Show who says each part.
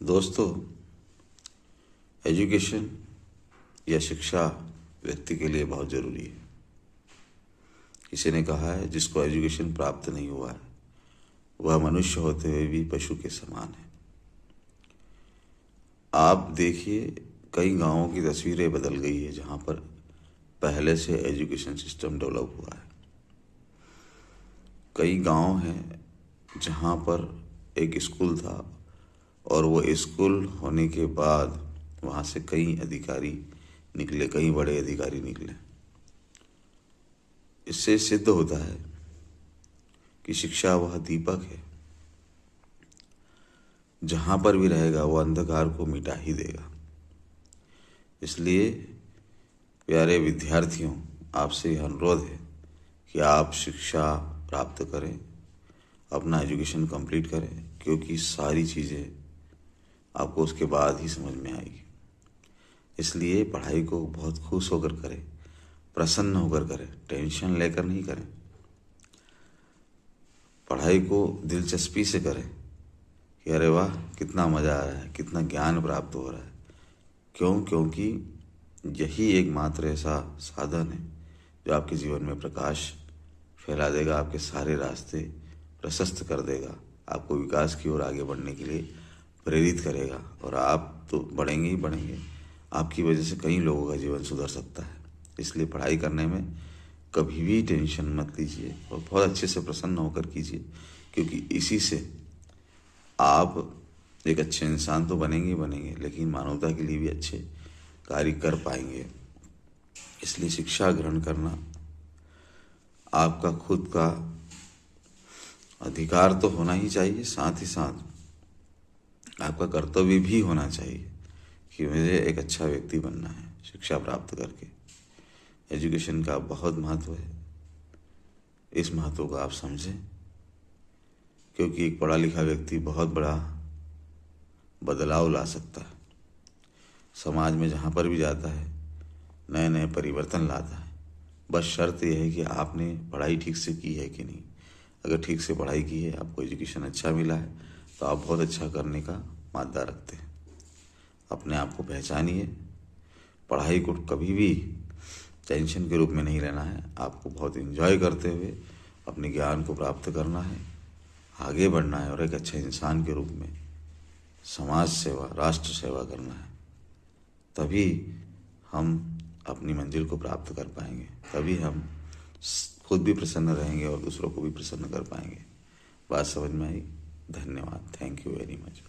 Speaker 1: दोस्तों, एजुकेशन या शिक्षा व्यक्ति के लिए बहुत ज़रूरी है। किसी ने कहा है, जिसको एजुकेशन प्राप्त नहीं हुआ है वह मनुष्य होते हुए भी पशु के समान है। आप देखिए, कई गांवों की तस्वीरें बदल गई है जहां पर पहले से एजुकेशन सिस्टम डेवलप हुआ है। कई गांव हैं जहां पर एक स्कूल था और वो स्कूल होने के बाद वहाँ से कई अधिकारी निकले, कई बड़े अधिकारी निकले। इससे सिद्ध होता है कि शिक्षा वह दीपक है, जहाँ पर भी रहेगा वो अंधकार को मिटा ही देगा। इसलिए प्यारे विद्यार्थियों, आपसे यह अनुरोध है कि आप शिक्षा प्राप्त करें, अपना एजुकेशन कंप्लीट करें, क्योंकि सारी चीज़ें आपको उसके बाद ही समझ में आएगी। इसलिए पढ़ाई को बहुत खुश होकर करें, प्रसन्न होकर करें, टेंशन लेकर नहीं करें। पढ़ाई को दिलचस्पी से करें कि अरे वाह, कितना मज़ा आ रहा है, कितना ज्ञान प्राप्त हो रहा है। क्योंकि यही एकमात्र ऐसा साधन है जो आपके जीवन में प्रकाश फैला देगा, आपके सारे रास्ते प्रशस्त कर देगा, आपको विकास की ओर आगे बढ़ने के लिए प्रेरित करेगा। और आप तो बढ़ेंगे ही बढ़ेंगे, आपकी वजह से कई लोगों का जीवन सुधर सकता है। इसलिए पढ़ाई करने में कभी भी टेंशन मत लीजिए और बहुत अच्छे से प्रसन्न होकर कीजिए, क्योंकि इसी से आप एक अच्छे इंसान तो बनेंगे ही बनेंगे, लेकिन मानवता के लिए भी अच्छे कार्य कर पाएंगे। इसलिए शिक्षा ग्रहण करना आपका खुद का अधिकार तो होना ही चाहिए, साथ ही साथ आपका कर्तव्य भी होना चाहिए कि मुझे एक अच्छा व्यक्ति बनना है शिक्षा प्राप्त करके। एजुकेशन का बहुत महत्व है, इस महत्व को आप समझें, क्योंकि एक पढ़ा लिखा व्यक्ति बहुत बड़ा बदलाव ला सकता है। समाज में जहाँ पर भी जाता है नए नए परिवर्तन लाता है। बस शर्त यह है कि आपने पढ़ाई ठीक से की है कि नहीं। अगर ठीक से पढ़ाई की है, आपको एजुकेशन अच्छा मिला है, तो आप बहुत अच्छा करने का मादा रखते हैं। अपने आप को पहचानिए। पढ़ाई को कभी भी टेंशन के रूप में नहीं लेना है, आपको बहुत एंजॉय करते हुए अपने ज्ञान को प्राप्त करना है, आगे बढ़ना है और एक अच्छे इंसान के रूप में समाज सेवा, राष्ट्र सेवा करना है। तभी हम अपनी मंजिल को प्राप्त कर पाएंगे, तभी हम खुद भी प्रसन्न रहेंगे और दूसरों को भी प्रसन्न कर पाएंगे। बात समझ में आई? धन्यवाद। Thank you very much.